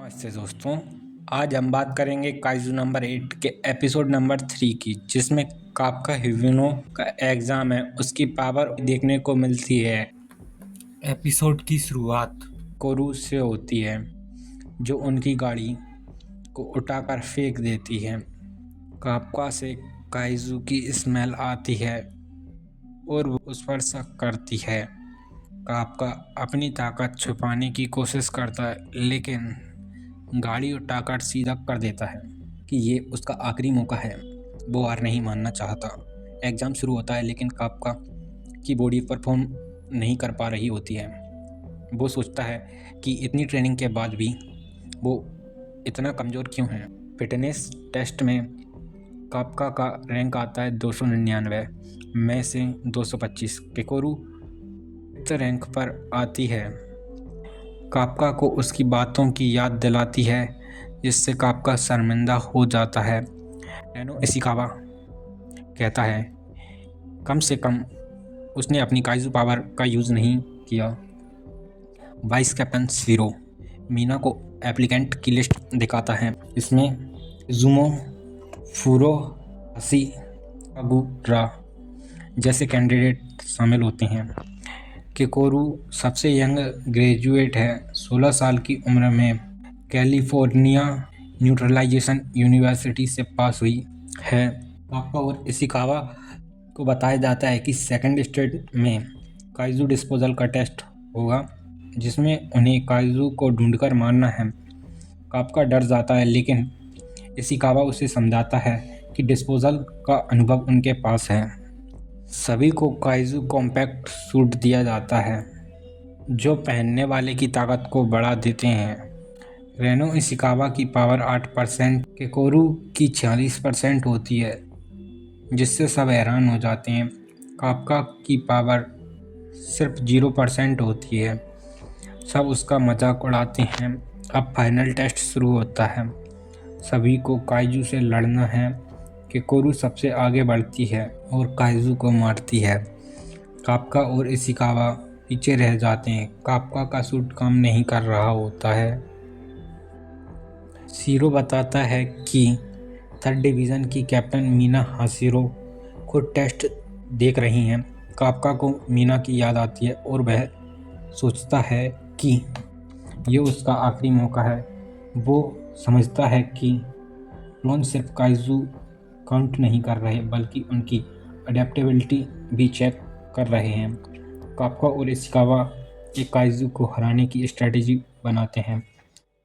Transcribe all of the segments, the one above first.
नमस्ते दोस्तों। आज हम बात करेंगे काइजू नंबर 8 के एपिसोड नंबर 3 की, जिसमें काफ्का हिविनो का एग्ज़ाम है। उसकी पावर देखने को मिलती है। एपिसोड की शुरुआत कोरू से होती है, जो उनकी गाड़ी को उठाकर फेंक देती है। काफ्का से काइजू की स्मेल आती है और वो उस पर शक करती है। काफ्का अपनी ताकत छुपाने की कोशिश करता है, लेकिन गाड़ी उठाकर सीधा कर देता है कि ये उसका आखिरी मौका है। वो हार नहीं मानना चाहता। एग्ज़ाम शुरू होता है, लेकिन काफ्का की बॉडी परफॉर्म नहीं कर पा रही होती है। वो सोचता है कि इतनी ट्रेनिंग के बाद भी वो इतना कमज़ोर क्यों है। फिटनेस टेस्ट में काफ्का का रैंक आता है 299 में से 225। केकोरू रैंक पर आती है। काफ्का को उसकी बातों की याद दिलाती है, जिससे काफ्का शर्मिंदा हो जाता है। रेनो इशिकावा कहता है, कम से कम उसने अपनी काइजू पावर का यूज़ नहीं किया। वाइस कैप्टन शिरो मीना को एप्लीकेंट की लिस्ट दिखाता है। इसमें जुमो, फुरो, हसी, कागुरा जैसे कैंडिडेट शामिल होते हैं। केकोरू सबसे यंग ग्रेजुएट है। 16 साल की उम्र में कैलिफोर्निया न्यूट्रलाइजेशन यूनिवर्सिटी से पास हुई है। काफ्का और इशिकावा को बताया जाता है कि सेकंड स्टेट में काइजू डिस्पोजल का टेस्ट होगा, जिसमें उन्हें काइजू को ढूंढकर मारना है। काफ्का डर जाता है, लेकिन इशिकावा उसे समझाता है कि डिस्पोजल का अनुभव उनके पास है। सभी को काइजू कॉम्पैक्ट सूट दिया जाता है, जो पहनने वाले की ताकत को बढ़ा देते हैं। रेनो इशिकावा की पावर 8%, केकोरू की 46% होती है, जिससे सब हैरान हो जाते हैं। काफ्का की पावर सिर्फ 0% होती है। सब उसका मजाक उड़ाते हैं। अब फाइनल टेस्ट शुरू होता है। सभी को काइजू से लड़ना है। केकोरू सबसे आगे बढ़ती है और काइजू को मारती है। काफ्का और इशिकावा पीछे रह जाते हैं। काफ्का का सूट काम नहीं कर रहा होता है। शिरो बताता है कि 3rd डिवीज़न की कैप्टन मीना हाशिरो खुद टेस्ट देख रही हैं। काफ्का को मीना की याद आती है और वह सोचता है कि ये उसका आखिरी मौका है। वो समझता है कि क्लोन सिर्फ काइजू काउंट नहीं कर रहे, बल्कि उनकी अडेप्टेबिलिटी भी चेक कर रहे हैं। काफ्का और इशिकावा एक काइजू को हराने की स्ट्रेटेजी बनाते हैं।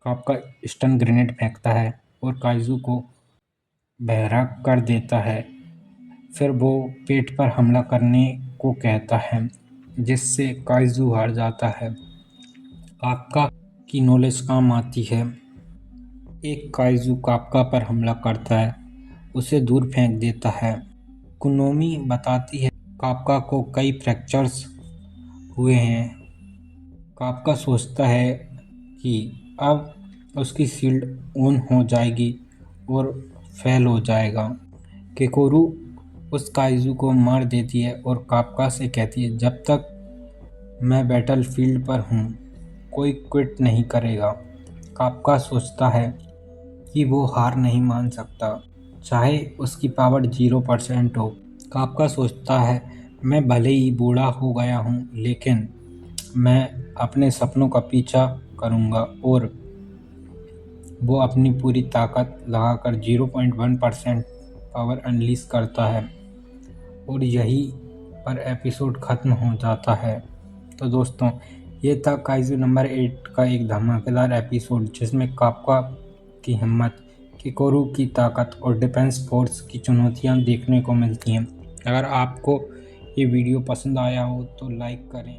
काफ्का स्टन ग्रेनेड फेंकता है और काइजू को बहरा कर देता है। फिर वो पेट पर हमला करने को कहता है, जिससे काइजू हार जाता है। काफ्का की नॉलेज काम आती है। एक काइजू काफ्का पर हमला करता है, उसे दूर फेंक देता है। कुनोमी बताती है काफ्का को कई फ्रैक्चर्स हुए हैं। काफ्का सोचता है कि अब उसकी शील्ड ऑन हो जाएगी और फेल हो जाएगा। केकोरू उस काइजू को मार देती है और काफ्का से कहती है, जब तक मैं बैटलफील्ड पर हूँ, कोई क्विट नहीं करेगा। काफ्का सोचता है कि वो हार नहीं मान सकता, चाहे उसकी पावर 0% हो। काफ्का सोचता है, मैं भले ही बूढ़ा हो गया हूँ, लेकिन मैं अपने सपनों का पीछा करूँगा। और वो अपनी पूरी ताकत लगाकर 0.1% पावर अनलीश करता है और यही पर एपिसोड ख़त्म हो जाता है। तो दोस्तों, ये था काइजू नंबर 8 का एक धमाकेदार एपिसोड, जिसमें काफ्का की हिम्मत, केकोरू की ताकत और डिफेंस फोर्स की चुनौतियां देखने को मिलती हैं। अगर आपको ये वीडियो पसंद आया हो तो लाइक करें।